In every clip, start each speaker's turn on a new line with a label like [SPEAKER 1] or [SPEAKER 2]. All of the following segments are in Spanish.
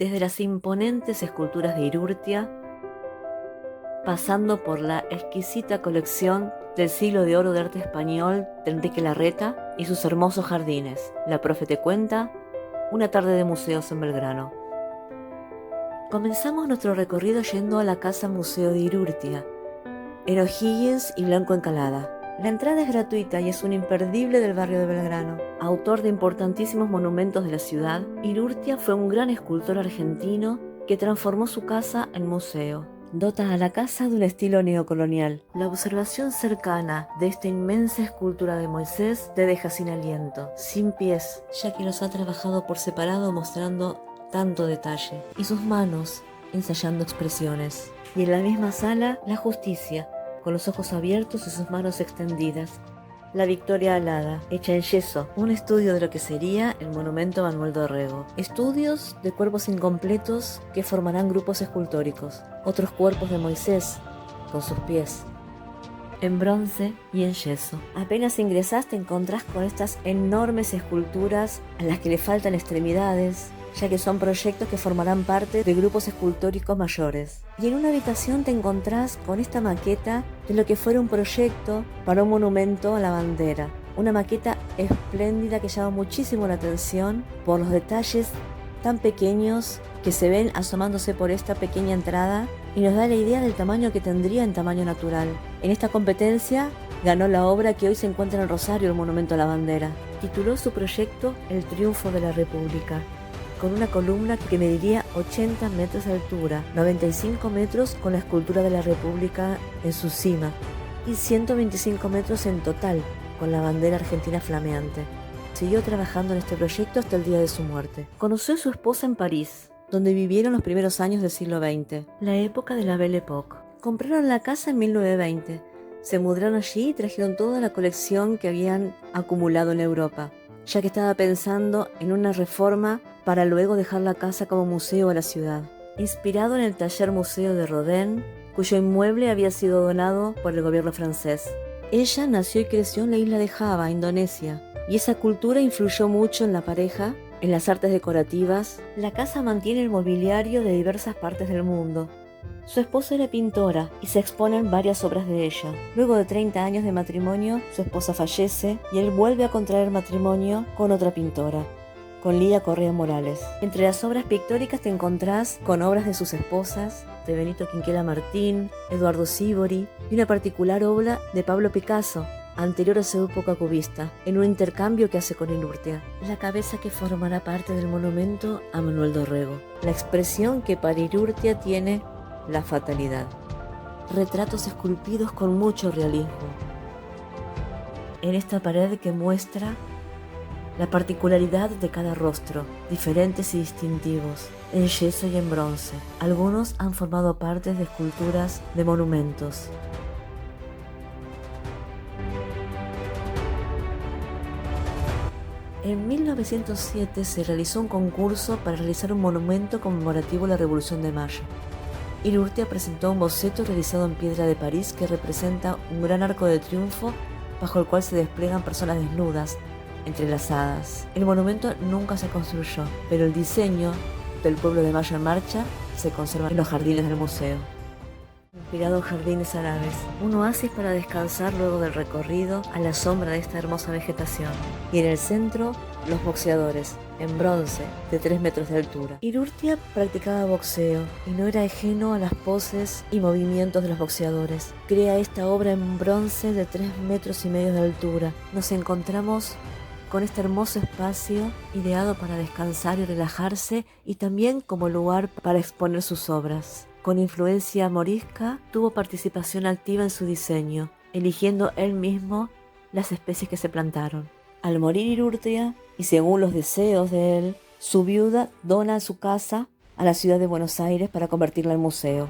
[SPEAKER 1] Desde las imponentes esculturas de Irurtia, pasando por la exquisita colección del siglo de oro de arte español de Enrique Larreta y sus hermosos jardines. La profe te cuenta, una tarde de museos en Belgrano. Comenzamos nuestro recorrido yendo a la Casa Museo de Irurtia, en O'Higgins y Blanco Encalada. La entrada es gratuita y es un imperdible del barrio de Belgrano. Autor de importantísimos monumentos de la ciudad, Irurtia fue un gran escultor argentino que transformó su casa en museo. Dota a la casa de un estilo neocolonial. La observación cercana de esta inmensa escultura de Moisés te deja sin aliento, sin pies, ya que los ha trabajado por separado mostrando tanto detalle, y sus manos ensayando expresiones. Y en la misma sala, la justicia, con los ojos abiertos y sus manos extendidas. La Victoria alada, hecha en yeso, un estudio de lo que sería el monumento Manuel Dorrego. Estudios de cuerpos incompletos que formarán grupos escultóricos. Otros cuerpos de Moisés, con sus pies, en bronce y en yeso. Apenas ingresás te encontrás con estas enormes esculturas a las que le faltan extremidades, ya que son proyectos que formarán parte de grupos escultóricos mayores. Y en una habitación te encontrás con esta maqueta de lo que fuera un proyecto para un monumento a la bandera. Una maqueta espléndida que llama muchísimo la atención por los detalles tan pequeños que se ven asomándose por esta pequeña entrada y nos da la idea del tamaño que tendría en tamaño natural. En esta competencia ganó la obra que hoy se encuentra en Rosario, el Monumento a la Bandera. Tituló su proyecto El Triunfo de la República, con una columna que mediría 80 metros de altura, 95 metros con la escultura de la República en su cima y 125 metros en total con la bandera argentina flameante. Siguió trabajando en este proyecto hasta el día de su muerte. Conoció a su esposa en París, donde vivieron los primeros años del siglo XX, la época de la Belle Époque. Compraron la casa en 1920, se mudaron allí y trajeron toda la colección que habían acumulado en Europa, ya que estaba pensando en una reforma para luego dejar la casa como museo a la ciudad. Inspirado en el taller museo de Rodin, cuyo inmueble había sido donado por el gobierno francés. Ella nació y creció en la isla de Java, Indonesia, y esa cultura influyó mucho en la pareja, en las artes decorativas. La casa mantiene el mobiliario de diversas partes del mundo. Su esposa era pintora y se exponen varias obras de ella. Luego de 30 años de matrimonio, su esposa fallece y él vuelve a contraer matrimonio con otra pintora, con Lía Correa Morales. Entre las obras pictóricas te encontrás con obras de sus esposas, de Benito Quinquela Martín, Eduardo Sívori y una particular obra de Pablo Picasso, anterior a su época cubista, en un intercambio que hace con Irurtia. La cabeza que formará parte del monumento a Manuel Dorrego. La expresión que para Irurtia tiene la fatalidad. Retratos esculpidos con mucho realismo. En esta pared que muestra la particularidad de cada rostro, diferentes y distintivos, en yeso y en bronce. Algunos han formado parte de esculturas de monumentos. En 1907 se realizó un concurso para realizar un monumento conmemorativo a la Revolución de Mayo. Irurtia presentó un boceto realizado en piedra de París que representa un gran arco de triunfo bajo el cual se despliegan personas desnudas, entrelazadas. El monumento nunca se construyó, pero el diseño del pueblo de Mayo en marcha se conserva en los jardines del museo. Inspirados jardines árabes, un oasis para descansar luego del recorrido a la sombra de esta hermosa vegetación. Y en el centro, los boxeadores, en bronce, de 3 metros de altura. Irurtia practicaba boxeo y no era ajeno a las poses y movimientos de los boxeadores. Crea esta obra en bronce de 3 metros y medio de altura. Nos encontramos con este hermoso espacio ideado para descansar y relajarse y también como lugar para exponer sus obras. Con influencia morisca, tuvo participación activa en su diseño, eligiendo él mismo las especies que se plantaron. Al morir Irurtia, y según los deseos de él, su viuda dona su casa a la ciudad de Buenos Aires para convertirla en museo.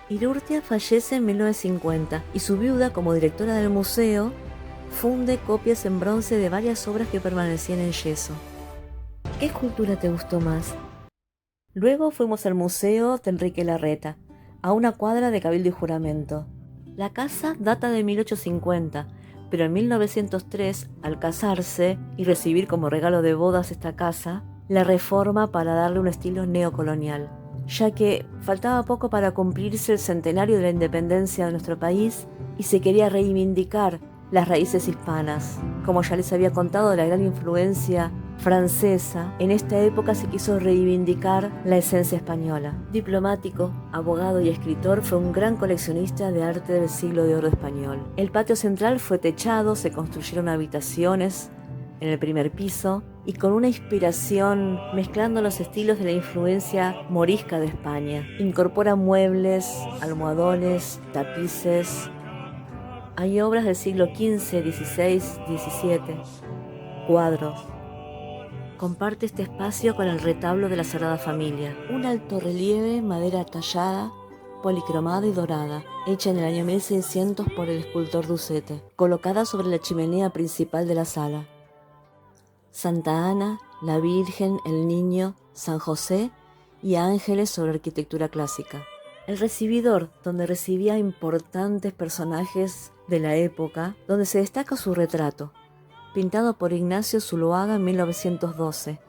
[SPEAKER 1] Irurtia fallece en 1950 y su viuda, como directora del museo, funde copias en bronce de varias obras que permanecían en yeso. ¿Qué escultura te gustó más? Luego fuimos al Museo de Enrique Larreta, a una cuadra de Cabildo y Juramento. La casa data de 1850, pero en 1903, al casarse y recibir como regalo de bodas esta casa, la reforma para darle un estilo neocolonial, ya que faltaba poco para cumplirse el centenario de la independencia de nuestro país y se quería reivindicar las raíces hispanas. Como ya les había contado de la gran influencia francesa, en esta época se quiso reivindicar la esencia española. Diplomático, abogado y escritor, fue un gran coleccionista de arte del siglo de oro español. El patio central fue techado, se construyeron habitaciones en el primer piso y con una inspiración mezclando los estilos de la influencia morisca de España. Incorpora muebles, almohadones, tapices. Hay obras del siglo XV, XVI, XVII, cuadros. Comparte este espacio con el retablo de la Sagrada Familia, un alto relieve, madera tallada, policromada y dorada, hecha en el año 1600 por el escultor Ducete, colocada sobre la chimenea principal de la sala. Santa Ana, la Virgen, el Niño, San José y ángeles sobre arquitectura clásica. El recibidor, donde recibía importantes personajes de la época, donde se destaca su retrato, pintado por Ignacio Zuloaga en 1912.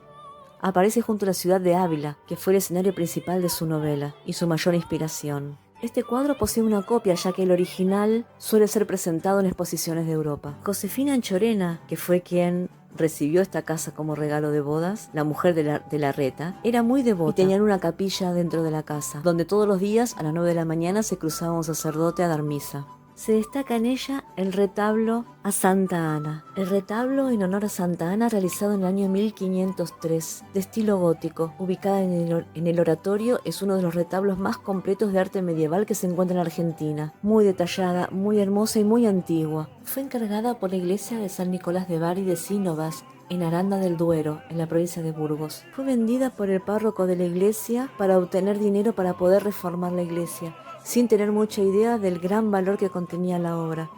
[SPEAKER 1] Aparece junto a la ciudad de Ávila, que fue el escenario principal de su novela y su mayor inspiración. Este cuadro posee una copia, ya que el original suele ser presentado en exposiciones de Europa. Josefina Anchorena, que fue quien recibió esta casa como regalo de bodas, la mujer de la Reta, era muy devota y tenían una capilla dentro de la casa, donde todos los días a las 9 de la mañana se cruzaba un sacerdote a dar misa. Se destaca en ella el retablo a Santa Ana. El retablo en honor a Santa Ana realizado en el año 1503, de estilo gótico, ubicada en el oratorio, es uno de los retablos más completos de arte medieval que se encuentra en Argentina. Muy detallada, muy hermosa y muy antigua. Fue encargada por la iglesia de San Nicolás de Bari de Sínovas, en Aranda del Duero, en la provincia de Burgos. Fue vendida por el párroco de la iglesia para obtener dinero para poder reformar la iglesia, sin tener mucha idea del gran valor que contenía la obra.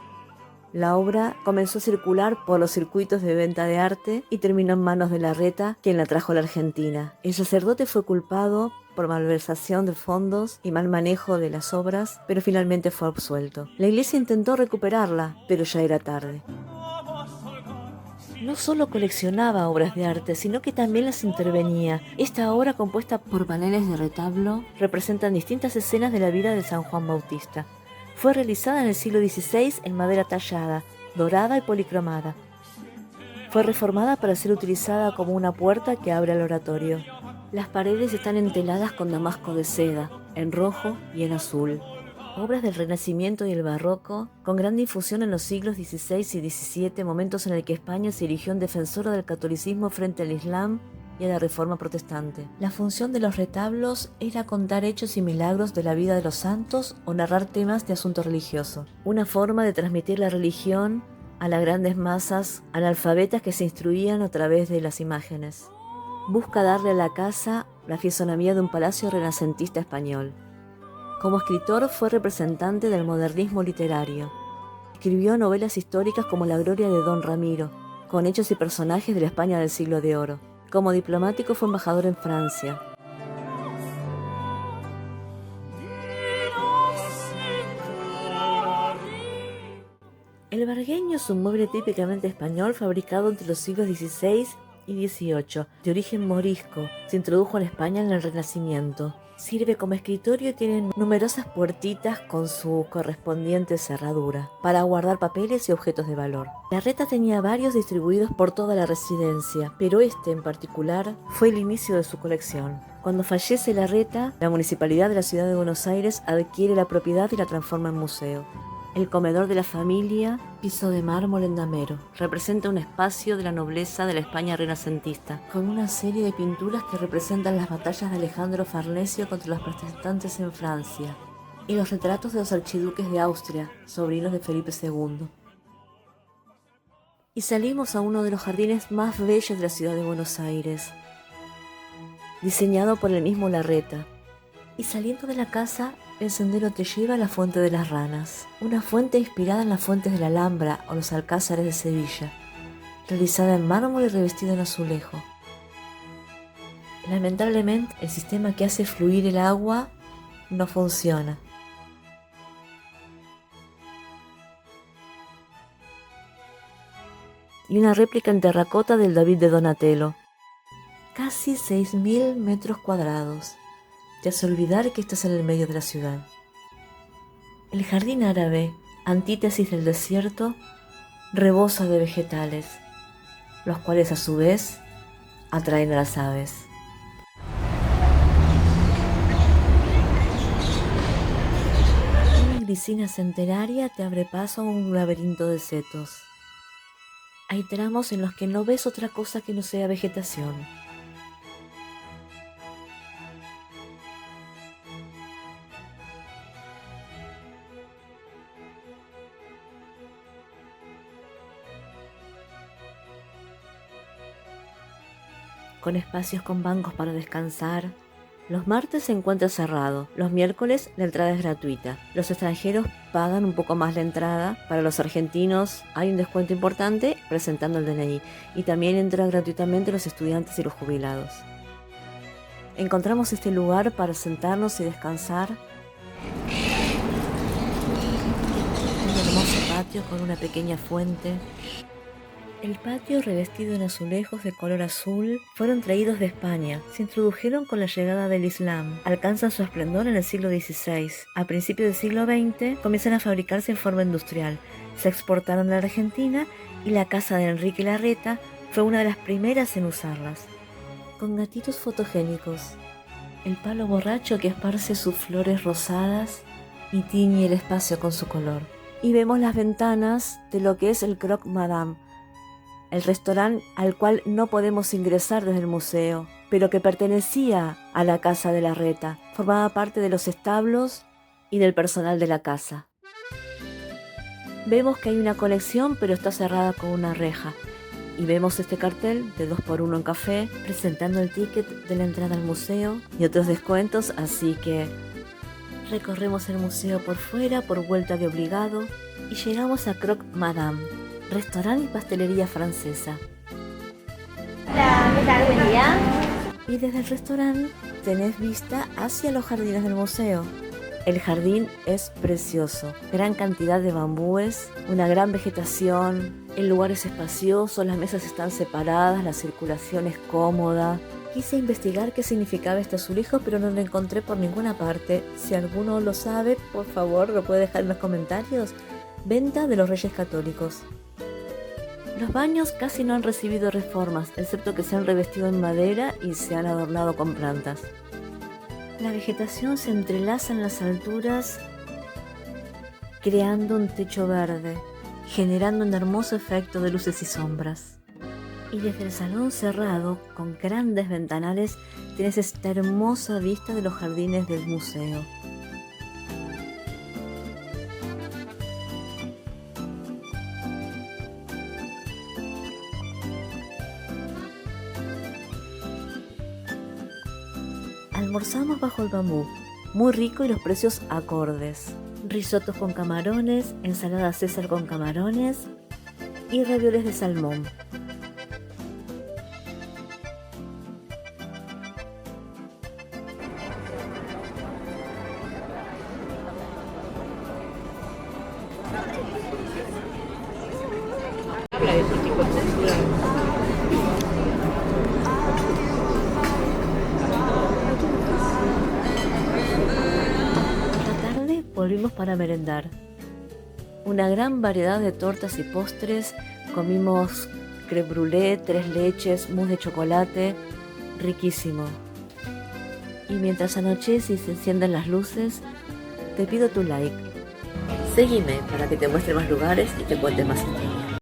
[SPEAKER 1] La obra comenzó a circular por los circuitos de venta de arte y terminó en manos de la Reta, quien la trajo a la Argentina. El sacerdote fue culpado por malversación de fondos y mal manejo de las obras, pero finalmente fue absuelto. La iglesia intentó recuperarla, pero ya era tarde. No solo coleccionaba obras de arte, sino que también las intervenía. Esta obra, compuesta por paneles de retablo, representa distintas escenas de la vida de San Juan Bautista. Fue realizada en el siglo XVI en madera tallada, dorada y policromada. Fue reformada para ser utilizada como una puerta que abre al oratorio. Las paredes están enteladas con damasco de seda, en rojo y en azul. Obras del Renacimiento y el Barroco, con gran difusión en los siglos XVI y XVII, momentos en el que España se erigió en defensora del catolicismo frente al Islam y a la Reforma protestante. La función de los retablos era contar hechos y milagros de la vida de los santos o narrar temas de asunto religioso. Una forma de transmitir la religión a las grandes masas analfabetas que se instruían a través de las imágenes. Busca darle a la casa la fisonomía de un palacio renacentista español. Como escritor fue representante del modernismo literario. Escribió novelas históricas como La Gloria de Don Ramiro, con hechos y personajes de la España del siglo de oro. Como diplomático fue embajador en Francia. El vargueño es un mueble típicamente español fabricado entre los siglos XVI y XVIII, de origen morisco. Se introdujo en España en el Renacimiento. Sirve como escritorio y tiene numerosas puertitas con su correspondiente cerradura para guardar papeles y objetos de valor. La Reta tenía varios distribuidos por toda la residencia, pero este en particular fue el inicio de su colección. Cuando fallece la Reta, la Municipalidad de la Ciudad de Buenos Aires adquiere la propiedad y la transforma en museo. El comedor de la familia, piso de mármol en damero, representa un espacio de la nobleza de la España renacentista, con una serie de pinturas que representan las batallas de Alejandro Farnesio contra los protestantes en Francia, y los retratos de los archiduques de Austria, sobrinos de Felipe II. Y salimos a uno de los jardines más bellos de la ciudad de Buenos Aires, diseñado por el mismo Larreta. Y saliendo de la casa, el sendero te lleva a la Fuente de las Ranas, una fuente inspirada en las fuentes de la Alhambra o los alcázares de Sevilla, realizada en mármol y revestida en azulejo. Lamentablemente, el sistema que hace fluir el agua no funciona. Y una réplica en terracota del David de Donatello. casi 6.000 metros cuadrados. Te hace olvidar que estás en el medio de la ciudad. El jardín árabe, antítesis del desierto, rebosa de vegetales, los cuales a su vez atraen a las aves. Una grisina centenaria te abre paso a un laberinto de setos. Hay tramos en los que no ves otra cosa que no sea vegetación. Con espacios con bancos para descansar. Los martes se encuentra cerrado, los miércoles la entrada es gratuita. Los extranjeros pagan un poco más la entrada. Para los argentinos hay un descuento importante presentando el DNI. Y también entran gratuitamente los estudiantes y los jubilados. Encontramos este lugar para sentarnos y descansar. Un hermoso patio con una pequeña fuente. El patio, revestido en azulejos de color azul, fueron traídos de España. Se introdujeron con la llegada del Islam. Alcanzan su esplendor en el siglo XVI. A principios del siglo XX comienzan a fabricarse en forma industrial. Se exportaron a la Argentina y la casa de Enrique Larreta fue una de las primeras en usarlas. Con gatitos fotogénicos. El palo borracho que esparce sus flores rosadas y tiñe el espacio con su color. Y vemos las ventanas de lo que es el Croque Madame, el restaurante al cual no podemos ingresar desde el museo, pero que pertenecía a la casa de Larreta. Formaba parte de los establos y del personal de la casa. Vemos que hay una colección, pero está cerrada con una reja. Y vemos este cartel de 2x1 en café, presentando el ticket de la entrada al museo y otros descuentos, así que recorremos el museo por fuera por vuelta de obligado y llegamos a Croque Madame, restaurante y pastelería francesa.
[SPEAKER 2] Hola, ¿qué tal? Buen día.
[SPEAKER 1] Y desde el restaurante tenés vista hacia los jardines del museo. El jardín es precioso, gran cantidad de bambúes, una gran vegetación, el lugar es espacioso, las mesas están separadas, la circulación es cómoda. Quise investigar qué significaba este azulejo, pero no lo encontré por ninguna parte. Si alguno lo sabe, por favor, lo puede dejar en los comentarios. Venta de los Reyes Católicos. Los baños casi no han recibido reformas, excepto que se han revestido en madera y se han adornado con plantas. La vegetación se entrelaza en las alturas, creando un techo verde, generando un hermoso efecto de luces y sombras. Y desde el salón cerrado, con grandes ventanales, tienes esta hermosa vista de los jardines del museo. Almorzamos bajo el bambú, muy rico y los precios acordes. Risotos con camarones, ensalada César con camarones y ravioles de salmón.
[SPEAKER 3] Habla de ese tipo de censura.
[SPEAKER 1] Volvimos para merendar. Una gran variedad de tortas y postres. Comimos crème brûlée, 3 leches, mousse de chocolate. Riquísimo. Y mientras anochece y se encienden las luces, te pido tu like. Seguime para que te muestre más lugares y te cuente más historias.